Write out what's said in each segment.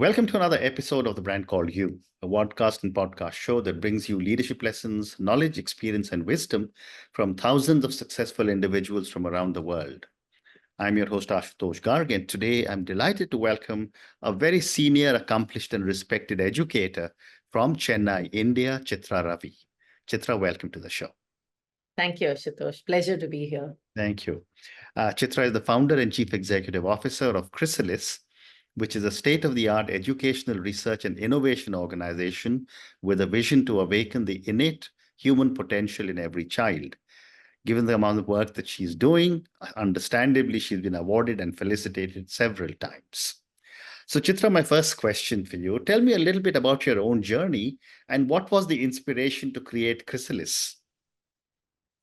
Welcome to another episode of The Brand Called You, a podcast and podcast show that brings you leadership lessons, knowledge, experience, and wisdom from thousands of successful individuals from around the world. I'm your host, Ashutosh Garg, and today I'm delighted to welcome a very senior, accomplished, and respected educator from Chennai, India, Chitra Ravi. Chitra, welcome to the show. Thank you, Ashutosh. Pleasure to be here. Thank you. Chitra is the founder and chief executive officer of Chrysalis, which is a state-of-the-art educational research and innovation organization with a vision to awaken the innate human potential in every child. Given the amount of work that she's doing, understandably, she's been awarded and felicitated several times. So, Chitra, my first question for you, tell me a little bit about your own journey and what was the inspiration to create Chrysalis?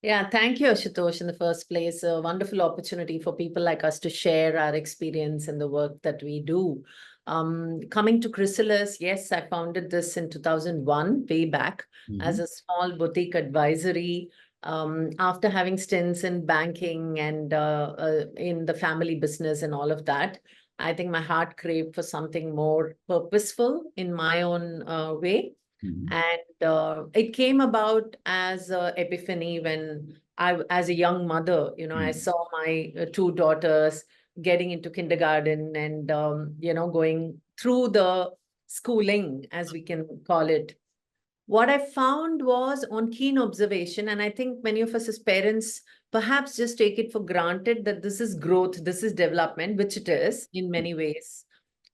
Yeah, thank you, Ashutosh, in the first place. A wonderful opportunity for people like us to share our experience and the work that we do. Coming to Chrysalis, yes, I founded this in 2001, way back, as a small boutique advisory. After having stints in banking and in the family business and all of that, I think my heart craved for something more purposeful in my own way. And it came about as an epiphany when as a young mother, I saw my two daughters getting into kindergarten and, going through the schooling, as we can call it. What I found was on keen observation, and I think many of us as parents perhaps just take it for granted that this is growth, this is development, which it is in many ways.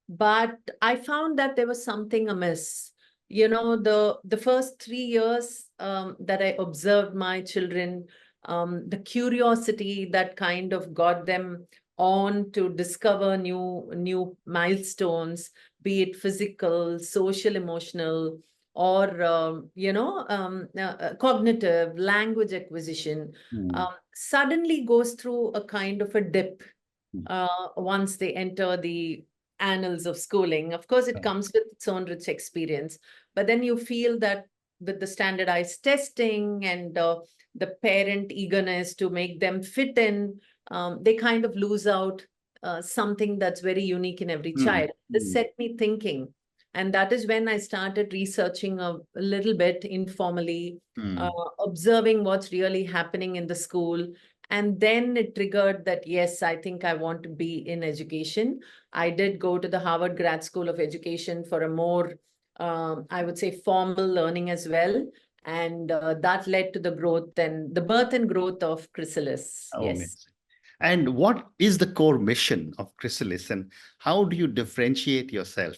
But I found that there was something amiss. The first 3 years that I observed my children, the curiosity that kind of got them on to discover new milestones, be it physical, social, emotional, or cognitive, language acquisition, suddenly goes through a kind of a dip once they enter the annals of schooling. Of course, it comes with its own rich experience, but then you feel that with the standardized testing and the parent eagerness to make them fit in, they kind of lose out something that's very unique in every child. This set me thinking. And that is when I started researching a little bit informally, observing what's really happening in the school. And then it triggered that, yes, I think I want to be in education. I did go to the Harvard Grad School of Education for a more, I would say, formal learning as well. And that led to the growth and the birth and growth of Chrysalis. Oh, yes. amazing. And what is the core mission of Chrysalis and how do you differentiate yourself?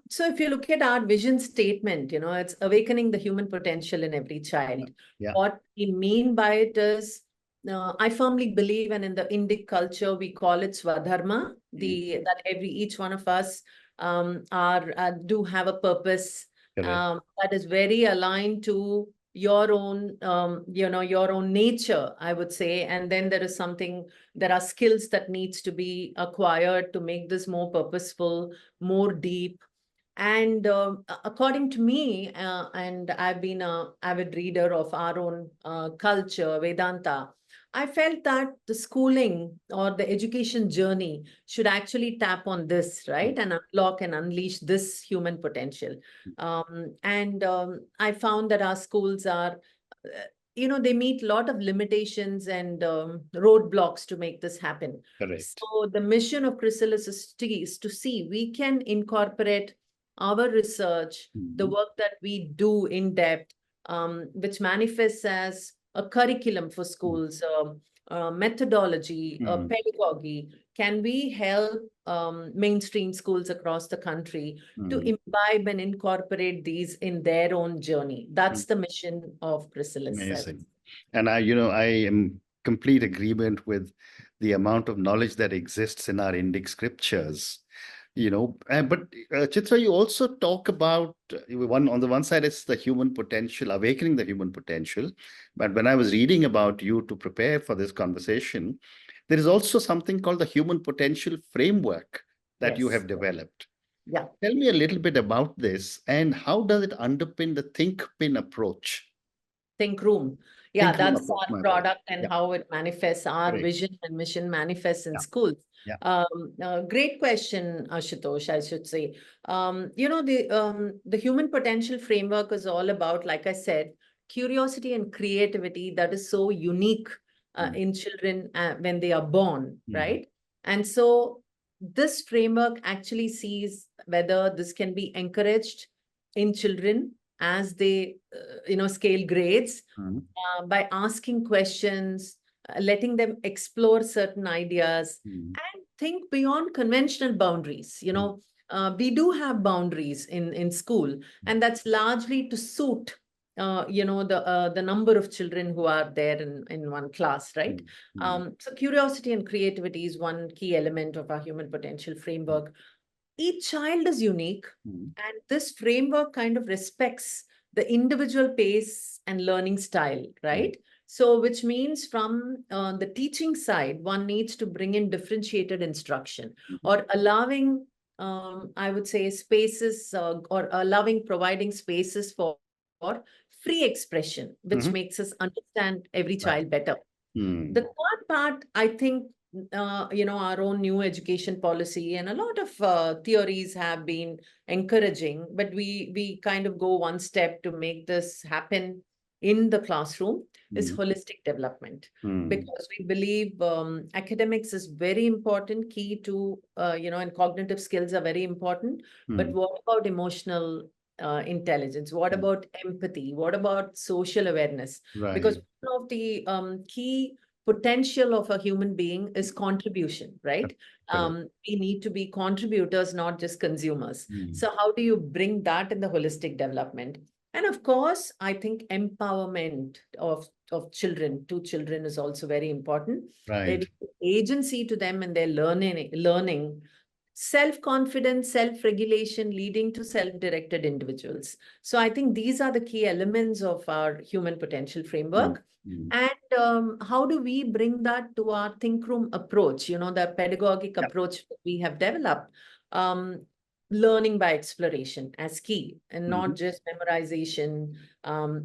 So if you look at our vision statement, it's awakening the human potential in every child. Yeah. What we mean by it is, I firmly believe, and in the Indic culture, we call it Swadharma, that each one of us do have a purpose that is very aligned to your own, your own nature, I would say. And then there are skills that needs to be acquired to make this more purposeful, more deep. And according to me, and I've been an avid reader of our own culture, Vedanta, I felt that the schooling or the education journey should actually tap on this, right? And unlock and unleash this human potential. I found that our schools are, they meet a lot of limitations and roadblocks to make this happen. Correct. So the mission of Chrysalis is to see we can incorporate our research, the work that we do in depth, which manifests as a curriculum for schools, methodology, pedagogy. Can we help mainstream schools across the country to imbibe and incorporate these in their own journey? That's the mission of Chrysalis. Amazing. And I am complete agreement with the amount of knowledge that exists in our Indic scriptures. But Chitra, you also talk about on the one side, it's the human potential, awakening the human potential. But when I was reading about you to prepare for this conversation, there is also something called the human potential framework that you have developed. Yeah. Tell me a little bit about this and how does it underpin the Think Pin approach? Think Room. Yeah, that's our product and how it manifests, our Correct. vision and mission manifests in schools. Yeah. Great question, Ashutosh, I should say. The human potential framework is all about, like I said, curiosity and creativity that is so unique in children when they are born, right? And so this framework actually sees whether this can be encouraged in children as they, scale grades by asking questions, letting them explore certain ideas and think beyond conventional boundaries. We do have boundaries in school, and that's largely to suit the number of children who are there in one class, right? So curiosity and creativity is one key element of our human potential framework. Each child is unique, and this framework kind of respects the individual pace and learning style, right? So, which means from the teaching side, one needs to bring in differentiated instruction or allowing, I would say, spaces or allowing providing spaces for free expression, which makes us understand every child better. The third part, I think, our own new education policy and a lot of theories have been encouraging, but we kind of go one step to make this happen in the classroom is holistic development, because we believe academics is very important, key to, and cognitive skills are very important. But what about emotional intelligence? What about empathy? What about social awareness? Because Right. one of the key potential of a human being is contribution, right? Correct. We need to be contributors, not just consumers. So how do you bring that in the holistic development? And of course, I think empowerment of children to children is also very important. Right. Giving agency to them in their learning, self-confidence, self-regulation, leading to self-directed individuals. So I think these are the key elements of our human potential framework. And how do we bring that to our think room approach, the pedagogic approach that we have developed? Learning by exploration as key and not just memorization.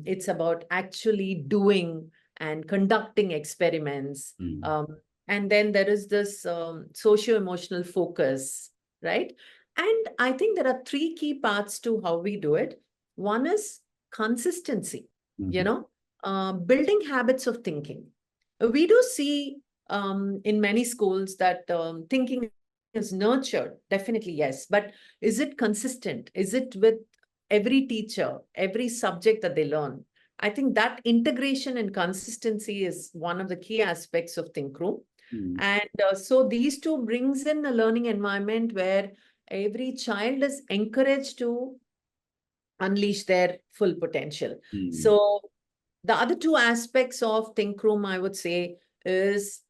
It's about actually doing and conducting experiments. And then there is this socio-emotional focus, right? And I think there are three key parts to how we do it. One is consistency, building habits of thinking. We do see in many schools that thinking is nurtured, definitely, yes. But is it consistent? Is it with every teacher, every subject that they learn? I think that integration and consistency is one of the key aspects of Think Room. And so these two brings in a learning environment where every child is encouraged to unleash their full potential. So the other two aspects of Think Room, I would say, is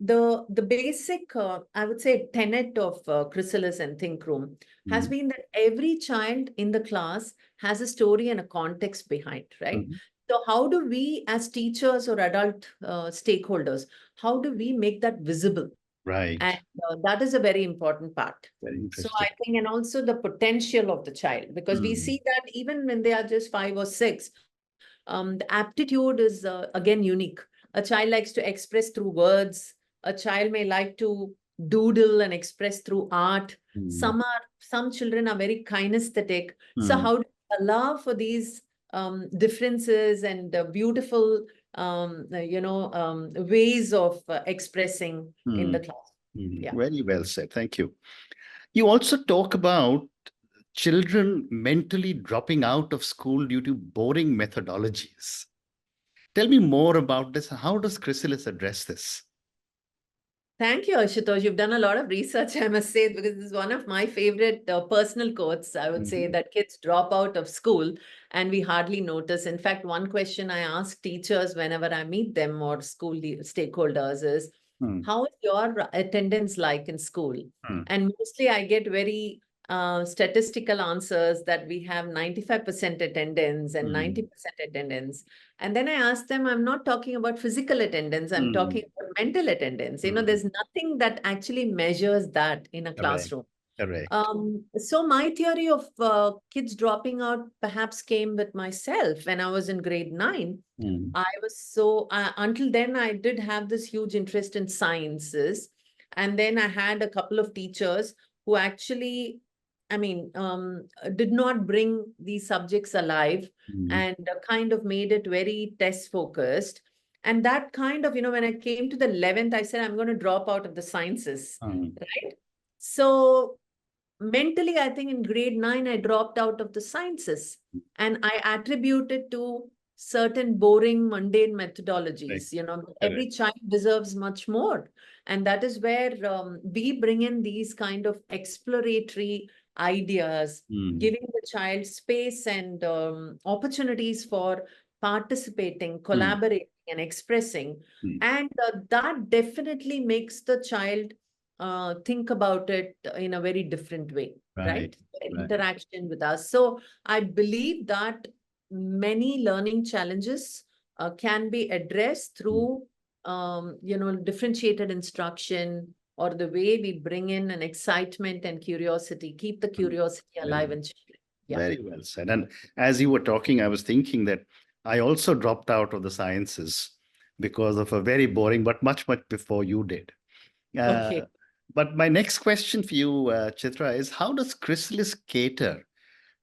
the basic, I would say, tenet of Chrysalis and Think Room has been that every child in the class has a story and a context behind, right? So how do we as teachers or adult stakeholders, how do we make that visible? Right. And that is a very important part. Very So interesting. I think, and also the potential of the child, because we see that even when they are just 5 or 6, the aptitude is again unique. A child likes to express through words. A child may like to doodle and express through art. Some children are very kinesthetic. So how do you allow for these differences and beautiful ways of expressing in the class? Yeah. Very well said. Thank you. You also talk about children mentally dropping out of school due to boring methodologies. Tell me more about this. How does Chrysalis address this? Thank you, Ashutosh. You've done a lot of research, I must say, because this is one of my favorite personal quotes. I would say that kids drop out of school and we hardly notice. In fact, one question I ask teachers whenever I meet them or school stakeholders is, how is your attendance like in school? And mostly I get very statistical answers that we have 95% attendance and 90% attendance. And then I ask them, I'm not talking about physical attendance, I'm talking about mental attendance. There's nothing that actually measures that in a classroom. Correct. So my theory of kids dropping out perhaps came with myself when I was in grade 9. I was until then I did have this huge interest in sciences. And then I had a couple of teachers who actually, did not bring these subjects alive and kind of made it very test focused. And that kind of, when I came to the 11th, I said, I'm going to drop out of the sciences, right? So mentally, I think in grade 9, I dropped out of the sciences and I attribute it to certain boring, mundane methodologies. Every child deserves much more. And that is where we bring in these kind of exploratory ideas, giving the child space and opportunities for participating, collaborating, and expressing. And that definitely makes the child think about it in a very different way, right? Interaction with us. So I believe that many learning challenges can be addressed through, differentiated instruction, or the way we bring in an excitement and curiosity, keep the curiosity alive in children. Yeah. Very well said. And as you were talking, I was thinking that I also dropped out of the sciences because of a very boring, but much before you did. Okay. But my next question for you, Chitra, is how does Chrysalis cater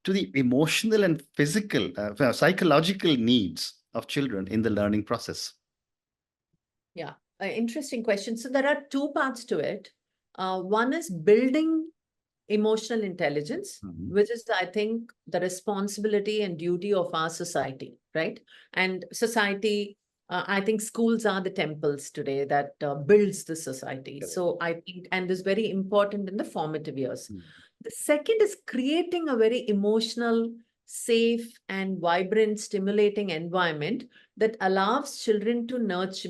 to the emotional and physical, psychological needs of children in the learning process? Yeah, interesting question. So there are two parts to it. One is building emotional intelligence, which is, I think, the responsibility and duty of our society, right? And society, I think schools are the temples today that builds the society. So I think, and is very important in the formative years. The second is creating a very emotional, safe, and vibrant, stimulating environment that allows children to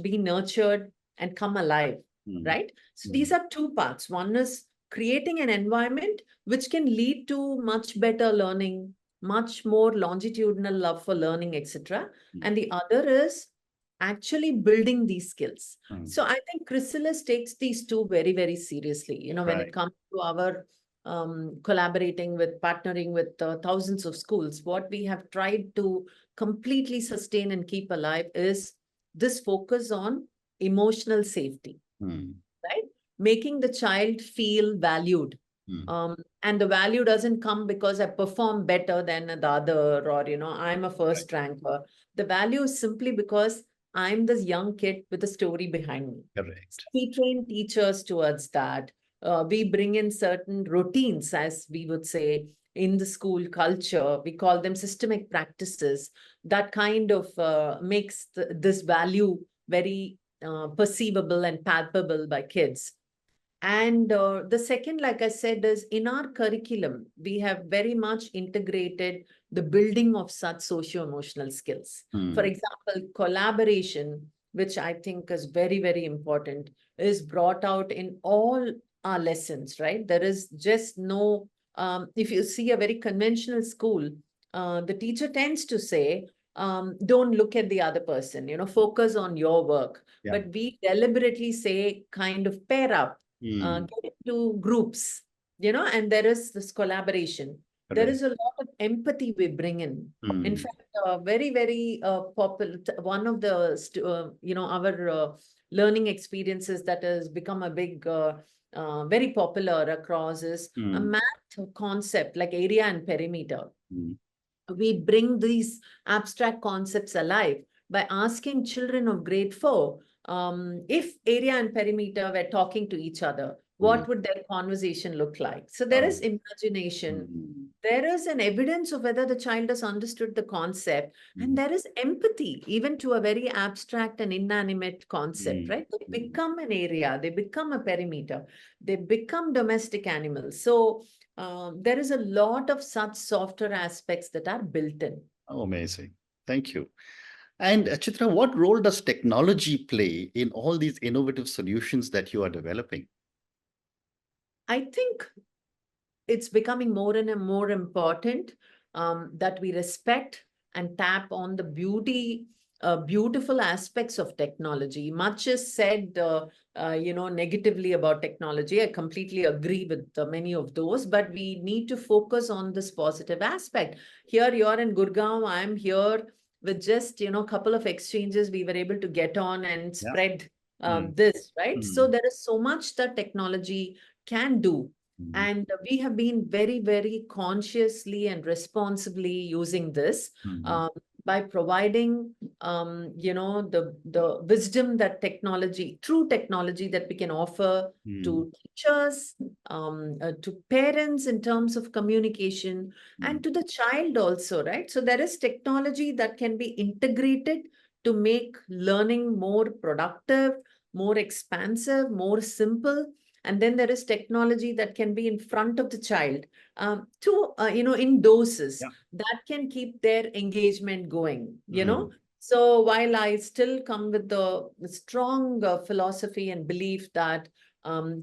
be nurtured and come alive, right? So these are two parts. One is creating an environment which can lead to much better learning, much more longitudinal love for learning, etc. And the other is actually building these skills. So I think Chrysalis takes these two very, very seriously. When it comes to our partnering with thousands of schools, what we have tried to completely sustain and keep alive is this focus on emotional safety, right? Making the child feel valued. And the value doesn't come because I perform better than the other, or, I'm a first ranker. The value is simply because I'm this young kid with a story behind me. Correct. We train teachers towards that. We bring in certain routines, as we would say, in the school culture. We call them systemic practices that kind of makes this value very perceivable and palpable by kids. And the second, like I said, is in our curriculum, we have very much integrated the building of such socio-emotional skills. For example, collaboration, which I think is very, very important, is brought out in all our lessons, right? There is just no, if you see a very conventional school, the teacher tends to say, don't look at the other person, focus on your work. Yeah. But we deliberately say kind of pair up. Get into groups, and there is this collaboration. There is a lot of empathy we bring in. In fact, very, very popular, one of the, our learning experiences that has become a big, very popular across is a math concept like area and perimeter. We bring these abstract concepts alive by asking children of grade 4, if area and perimeter were talking to each other, what would their conversation look like? So there is imagination. There is an evidence of whether the child has understood the concept. And there is empathy, even to a very abstract and inanimate concept, right? They become an area, they become a perimeter, they become domestic animals. So there is a lot of such softer aspects that are built in. Oh, amazing. Thank you. And Chitra, what role does technology play in all these innovative solutions that you are developing? I think it's becoming more and more important that we respect and tap on the beautiful aspects of technology. Much is said, negatively about technology. I completely agree with many of those, but we need to focus on this positive aspect. Here, you're in Gurgaon, I'm here with just, a couple of exchanges we were able to get on and spread this, right? So Mm. there is so much that technology can do. Mm. And we have been very, very consciously and responsibly using this by providing, the wisdom that technology, true technology that we can offer to teachers, to parents in terms of communication, and to the child also, right? So there is technology that can be integrated to make learning more productive, more expansive, more simple. And then there is technology that can be in front of the child in doses Yeah. that can keep their engagement going. Mm. So while I still come with the strong philosophy and belief that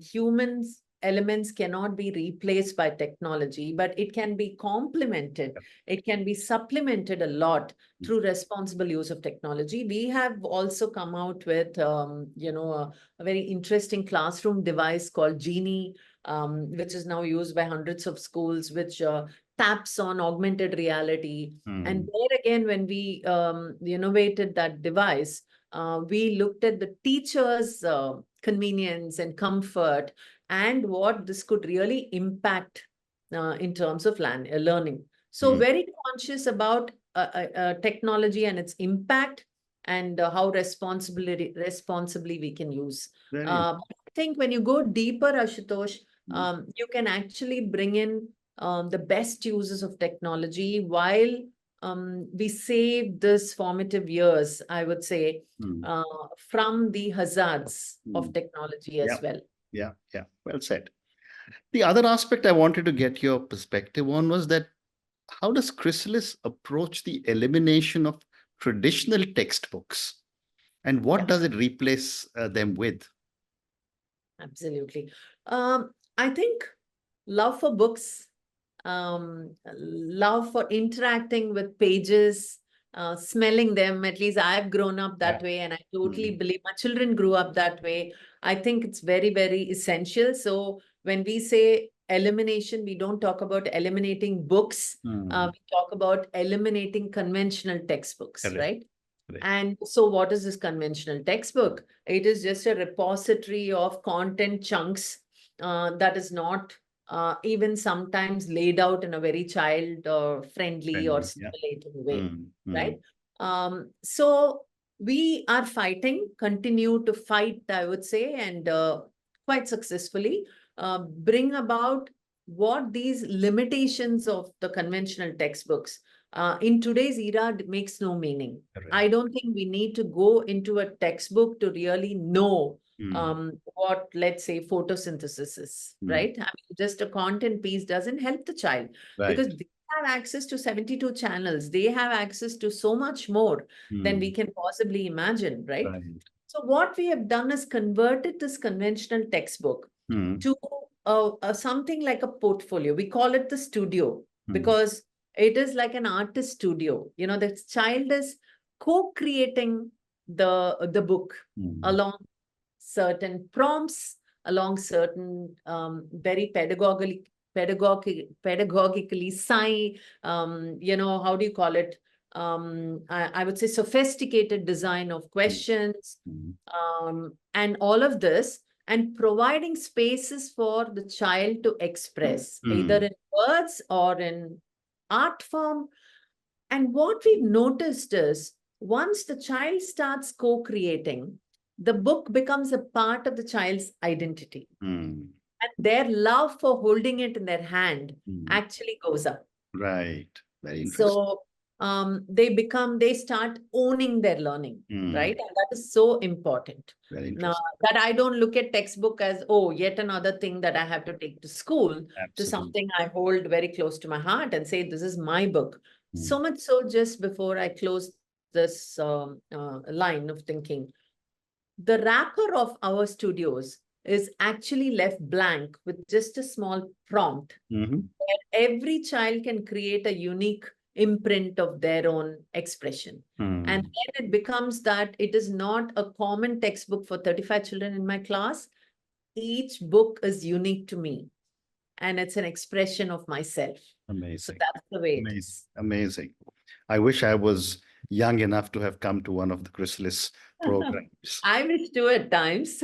humans elements cannot be replaced by technology, but it can be complemented. Yep. It can be supplemented a lot through responsible use of technology. We have also come out with, a very interesting classroom device called Genie, which is now used by hundreds of schools, which taps on augmented reality. And there again, when we innovated that device, we looked at the teacher's convenience and comfort and what this could really impact in terms of learning. So very conscious about technology and its impact and how responsibly we can use. Very I think when you go deeper, Ashutosh, Mm. you can actually bring in the best uses of technology while we save this formative years, I would say, from the hazards of technology as Yeah. well. Yeah. Yeah. Well said. The other aspect I wanted to get your perspective on was that how does Chrysalis approach the elimination of traditional textbooks, and what Yeah. does it replace them with? Absolutely. I think love for books, love for interacting with pages, smelling them. At least I've grown up that way, and I totally believe my children grew up that way. I think it's very, very essential. So when we say elimination, we don't talk about eliminating books. We talk about eliminating conventional textbooks, Correct. right? Correct. And so what is this conventional textbook? It is just a repository of content chunks that is not even sometimes laid out in a very child friendly or Friendly. Yeah. stimulating way, right? So we are fighting, continue to fight, I would say, and quite successfully bring about what these limitations of the conventional textbooks in today's era makes no meaning. Correct. I don't think we need to go into a textbook to really know what, let's say, photosynthesis is, right? I mean, just a content piece doesn't help the child because they have access to 72 channels. They have access to so much more than we can possibly imagine, right? So what we have done is converted this conventional textbook to something like a portfolio. We call it the studio because it is like an artist studio. The child is co-creating the book along certain prompts, along certain very pedagogically how do you call it? I would say sophisticated design of questions, and all of this, and providing spaces for the child to express either in words or in art form. And what we've noticed is once the child starts co-creating, the book becomes a part of the child's identity. And their love for holding it in their hand actually goes up. Right. Very interesting. So they start owning their learning, right? And that is so important. Very Now, interesting. that I don't look at textbook as, oh, yet another thing that I have to take to school, to Absolutely. something I hold very close to my heart and say, this is my book. So much so, just before I close this line of thinking, the wrapper of our studios is actually left blank with just a small prompt where every child can create a unique imprint of their own expression. And then it becomes that it is not a common textbook for 35 children in my class. Each book is unique to me, and it's an expression of myself. Amazing. So that's the way it is. Amazing. I wish I was young enough to have come to one of the Chrysalis programs. I wish to at times.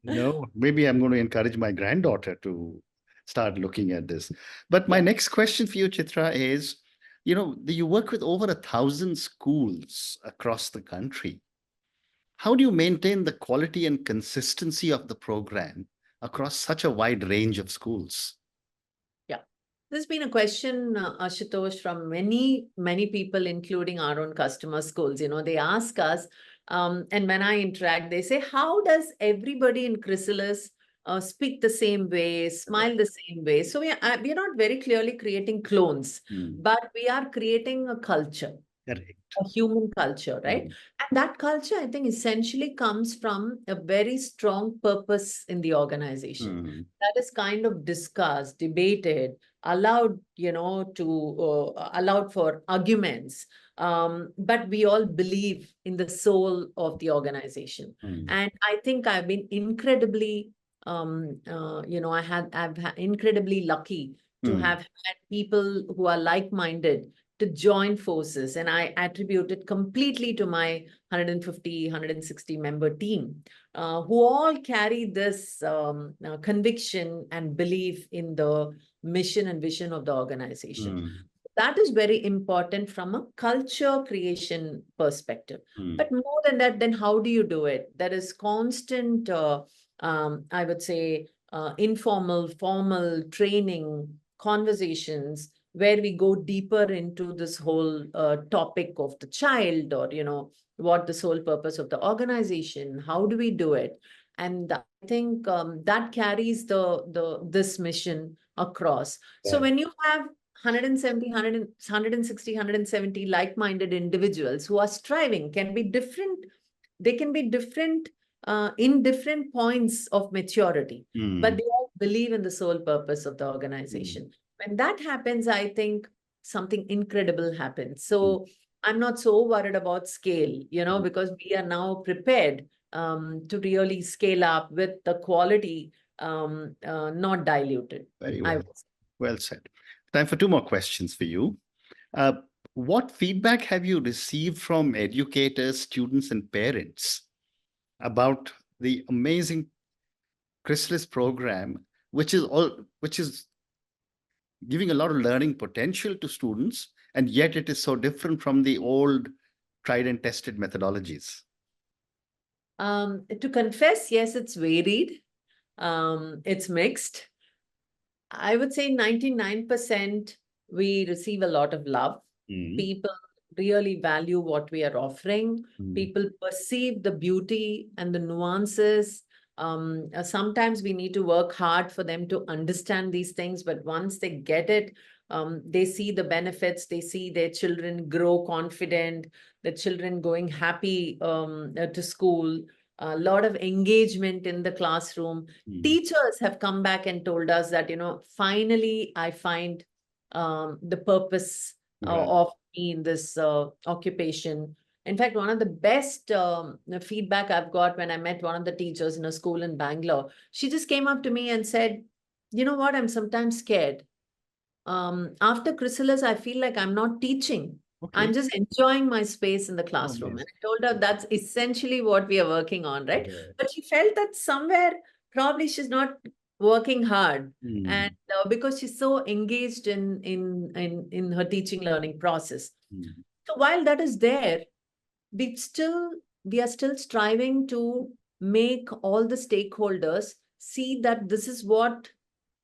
No, maybe I'm going to encourage my granddaughter to start looking at this. But my Yeah. next question for you, Chitra, is, you work with over 1,000 schools across the country. How do you maintain the quality and consistency of the program across such a wide range of schools? Yeah. There's been a question, Ashutosh, from many, many people, including our own customer schools. They ask us, and when I interact, they say, how does everybody in Chrysalis speak the same way, smile the same way? So we're not very clearly creating clones, but we are creating a culture, Correct. a human culture, right? And that culture, I think, essentially comes from a very strong purpose in the organization that is kind of discussed, debated, allowed, allowed for arguments. But we all believe in the soul of the organization. And I think I've been incredibly, I've incredibly lucky to have had people who are like-minded to join forces. And I attribute it completely to my 150, 160 member team, who all carry this conviction and belief in the mission and vision of the organization. That is very important from a culture creation perspective. But more than that, then how do you do it? There is constant, I would say, informal, formal training, conversations, where we go deeper into this whole topic of the child, or what the sole purpose of the organization, how do we do it? And I think that carries this mission across. So when you have 170, 160, 170 like-minded individuals who are striving, can be different, they can be different in different points of maturity, but they all believe in the sole purpose of the organization. When that happens, I think something incredible happens. So I'm not so worried about scale, because we are now prepared to really scale up with the quality, not diluted. Very I well. would say. Well said. Time for two more questions for you. Uh, what feedback have you received from educators, students, and parents about the amazing Chrysalis program, which is giving a lot of learning potential to students, and yet it is so different from the old tried and tested methodologies? To confess, yes, it's varied. It's mixed. I would say 99% we receive a lot of love. People really value what we are offering. People perceive the beauty and the nuances. Sometimes we need to work hard for them to understand these things, but once they get it, they see the benefits, they see their children grow confident, the children going happy to school, a lot of engagement in the classroom. Teachers have come back and told us that, finally, I find the purpose of me in this occupation. In fact, one of the best feedback I've got when I met one of the teachers in a school in Bangalore, she just came up to me and said, you know what, I'm sometimes scared. After Chrysalis, I feel like I'm not teaching. I'm just enjoying my space in the classroom. And I told her that's essentially what we are working on, right? But she felt that somewhere probably she's not working hard, and because she's so engaged in her teaching learning process. So while that is there, we are still striving to make all the stakeholders see that this is what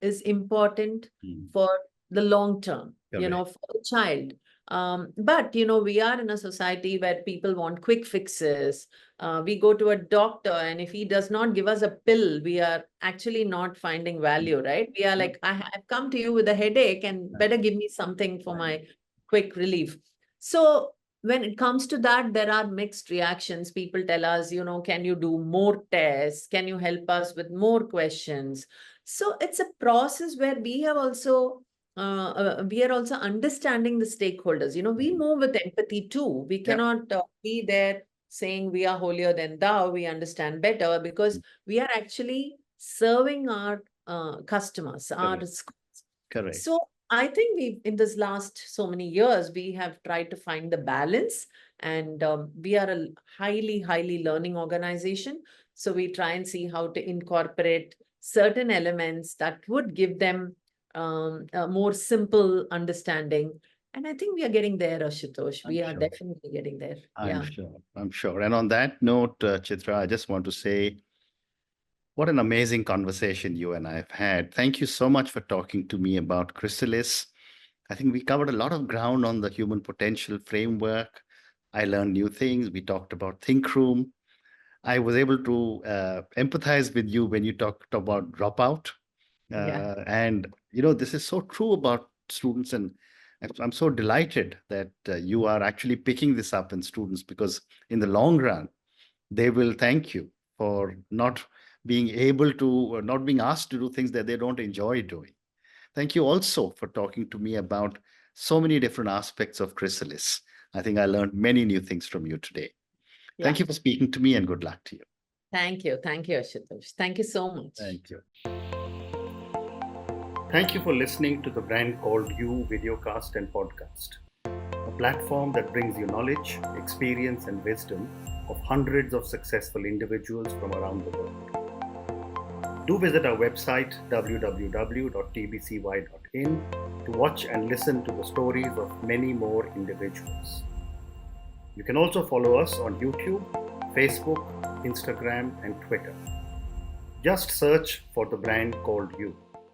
is important for the long term, for the child. But, we are in a society where people want quick fixes. We go to a doctor, and if he does not give us a pill, we are actually not finding value, right? We are like, I've come to you with a headache, and better give me something for my quick relief. So when it comes to that, there are mixed reactions. People tell us, can you do more tests? Can you help us with more questions? So it's a process where we are also understanding the stakeholders. We move with empathy too. We cannot be there saying we are holier than thou, we understand better, because we are actually serving our customers, our schools. Correct. So I think in this last so many years, we have tried to find the balance And we are a highly learning organization. So we try and see how to incorporate certain elements that would give them a more simple understanding. And I think we are getting there, Ashutosh. I'm We are sure. definitely getting there. I'm Yeah. sure. I'm sure. And on that note, Chitra, I just want to say what an amazing conversation you and I have had. Thank you so much for talking to me about Chrysalis. I think we covered a lot of ground on the human potential framework. I learned new things. We talked about Think Room. I was able to empathize with you when you talked about dropout. Yeah. And, this is so true about students. And I'm so delighted that you are actually picking this up in students, because in the long run, they will thank you for not being able to, or not being asked to do things that they don't enjoy doing. Thank you also for talking to me about so many different aspects of Chrysalis. I think I learned many new things from you today. Yeah. Thank you for speaking to me, and good luck to you. Thank you. Thank you, Ashutosh. Thank you so much. Thank you. Thank you for listening to the Brand Called You videocast and podcast, a platform that brings you knowledge, experience, and wisdom of hundreds of successful individuals from around the world. Do visit our website www.tbcy.in to watch and listen to the stories of many more individuals. You can also follow us on YouTube, Facebook, Instagram, and Twitter. Just search for the Brand Called You.